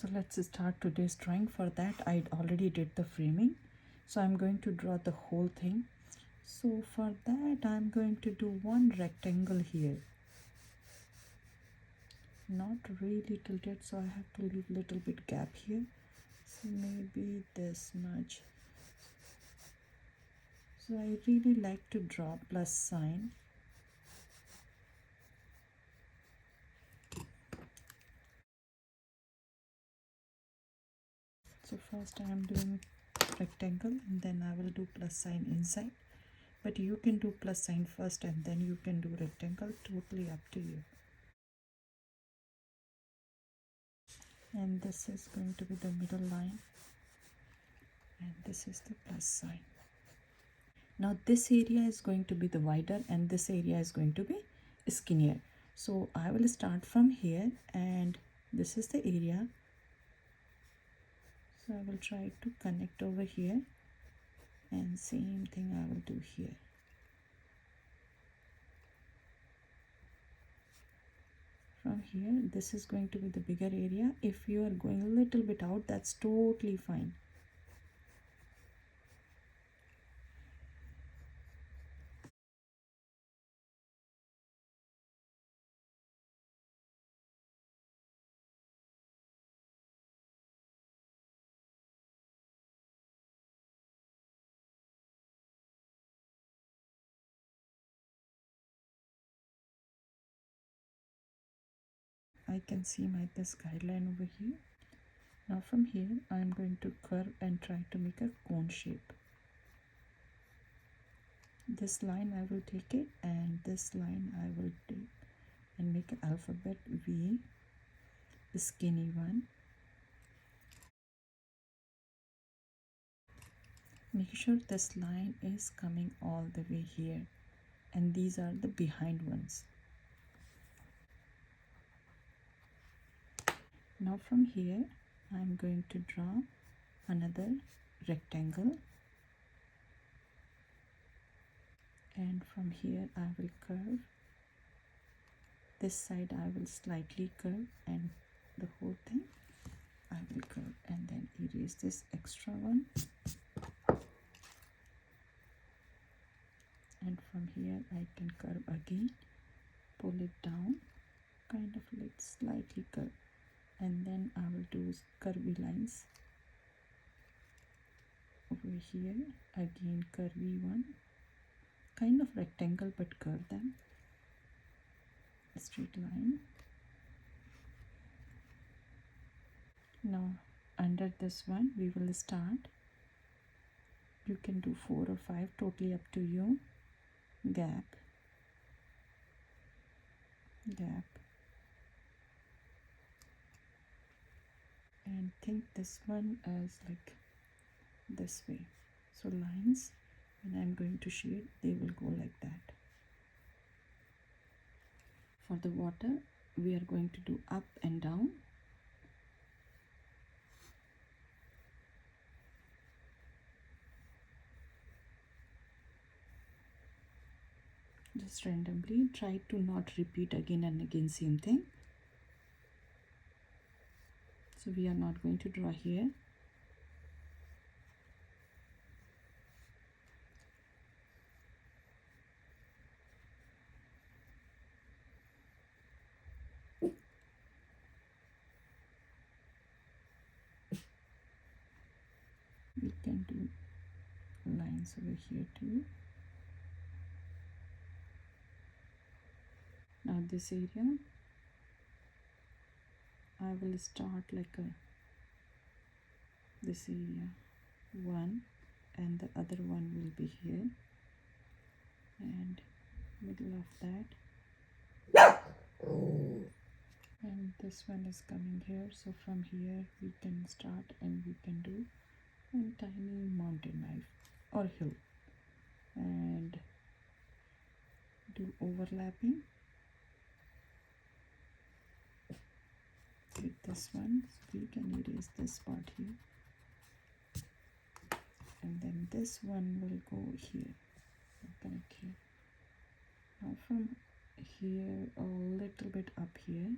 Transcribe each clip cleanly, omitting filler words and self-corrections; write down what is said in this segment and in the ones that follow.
So let's start today's drawing. For that I already did the framing, so I'm going to draw the whole thing. So for that I'm going to do one rectangle here, not really tilted, so I have to leave little bit gap here, so maybe this much. So I really like to draw plus sign. So first I am doing rectangle and then I will do plus sign inside, but you can do plus sign first and then you can do rectangle, totally up to you. And this is going to be the middle line and this is the plus sign. Now this area is going to be the wider and this area is going to be skinnier. So I will start from here and this is the area. So I will try to connect over here and same thing I will do here. From here, this is going to be the bigger area. If you are going a little bit out, that's totally fine. I can see this guideline over here. Now from here, I am going to curve and try to make a cone shape. This line I will take it and this line I will take and make an alphabet V, the skinny one. Make sure this line is coming all the way here and these are the behind ones. Now from here I'm going to draw another rectangle and from here I will curve. This side I will slightly curve and the whole thing I will curve and then erase this extra one. And from here I can curve again, pull it down, kind of like slightly curve, and then I will do curvy lines over here, again curvy one, kind of rectangle but curve them, a straight line. Now under this one we will start, you can do 4 or 5, totally up to you. Gap, gap, and think this one as like this way. So lines, when I'm going to shade, they will go like that. For the water, we are going to do up and down. Just randomly, try to not repeat again and again same thing. So we are not going to draw here. We can do lines over here too. Now this area, I will start like this area, one, and the other one will be here, and middle of that, and this one is coming here. So from here we can start and we can do one tiny mountain knife or hill and do overlapping with this one. So we can erase this part here and then this one will go here, connect here. Now from here a little bit up here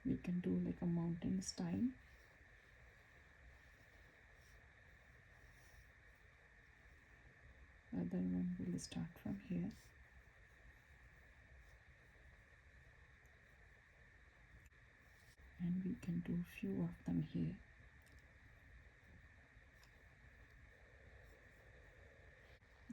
we can do like a mountain style. other one will start from here. And we can do few of them here.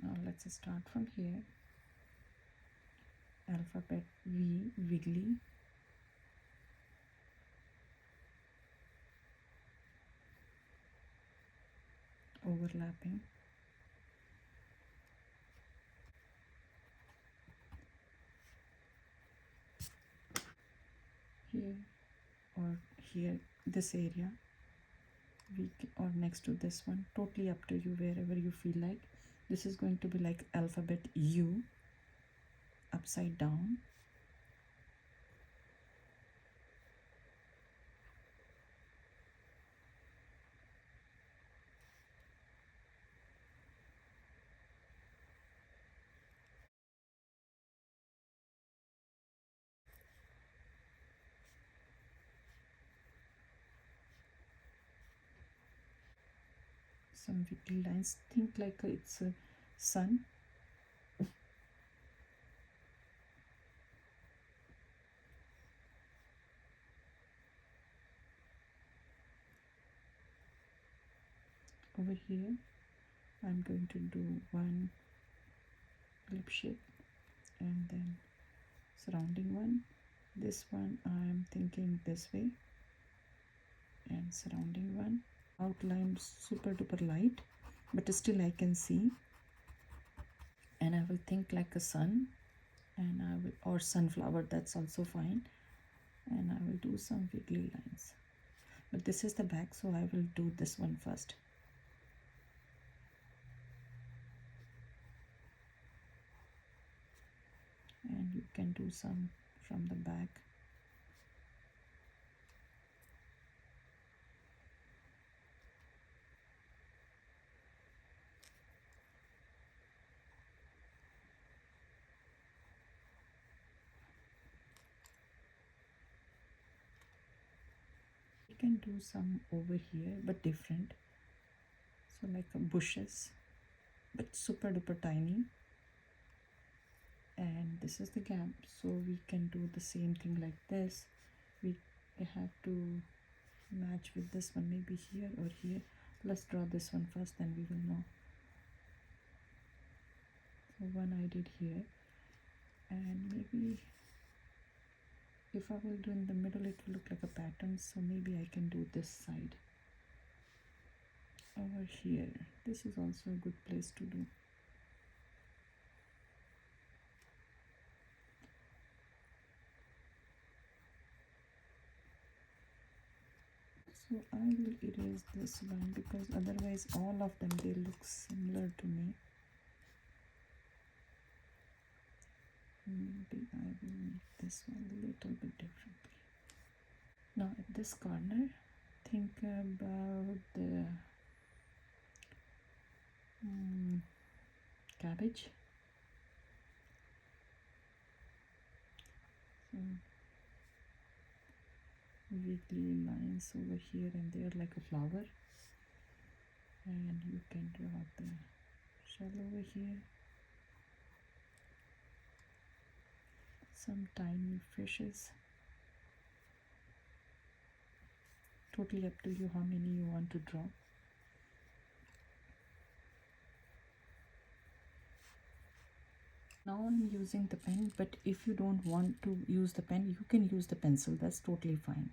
Now let's start from here. Alphabet V, wiggly. Overlapping. Here or here, this area. Or next to this one, totally up to you, wherever you feel like. This is going to be like alphabet U upside down. Some wiggly lines, think like it's a sun. Over here I'm going to do one lip shape and then surrounding one. This one I'm thinking this way, and surrounding one. Outline super duper light, but still I can see. And I will think like a sun, and I will, or sunflower, that's also fine. And I will do some wiggly lines. But this is the back, so I will do this one first. And you can do some from the back. You can do some over here, but different. So like bushes, but super duper tiny. And this is the gap, so we can do the same thing like this. We have to match with this one, maybe here or here. Let's draw this one first, then we will know. So one I did here, and maybe if I will do in the middle it will look like a pattern, so maybe I can do this side over here. This is also a good place to do. So I will erase this one because otherwise all of them they look similar to me. Maybe I will make this one a little bit differently. Now at this corner, think about the cabbage. So wiggly lines over here and there like a flower. And you can draw the shell over here. Some tiny fishes. Totally up to you how many you want to draw. Now I'm using the pen, but if you don't want to use the pen, you can use the pencil. That's totally fine.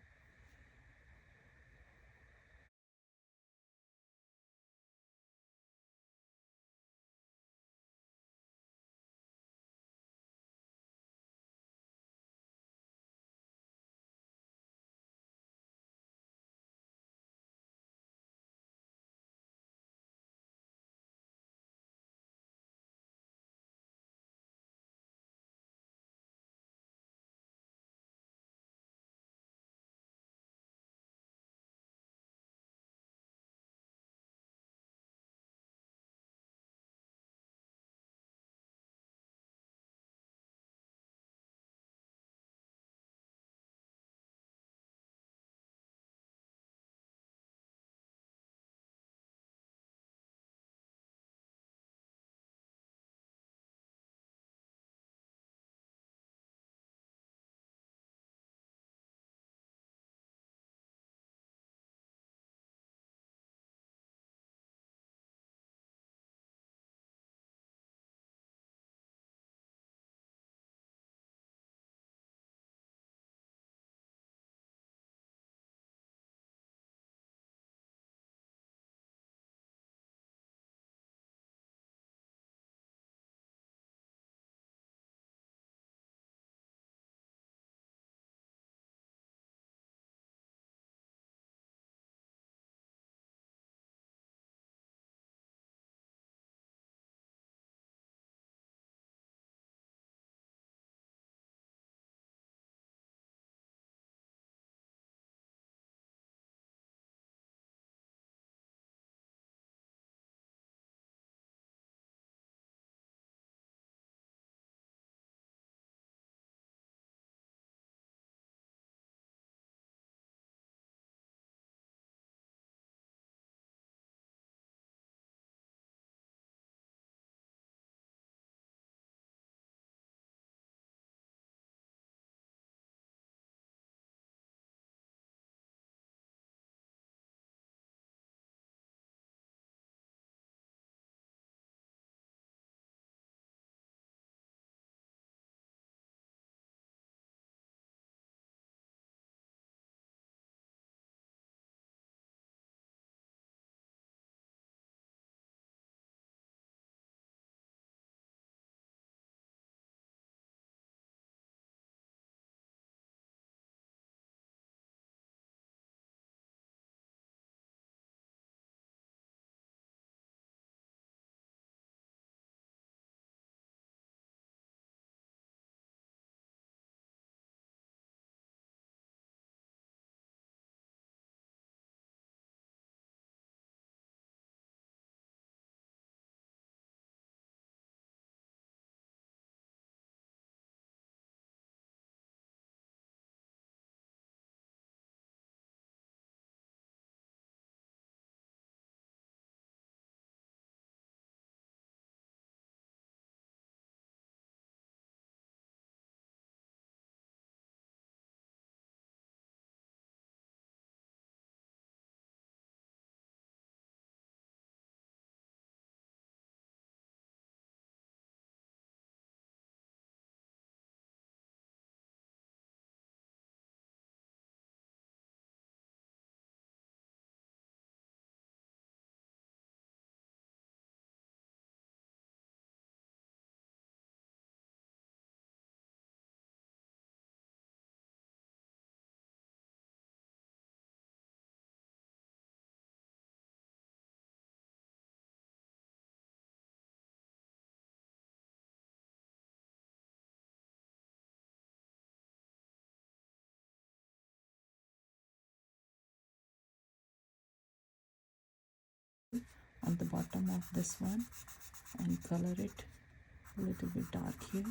on the bottom of this one and color it a little bit dark here.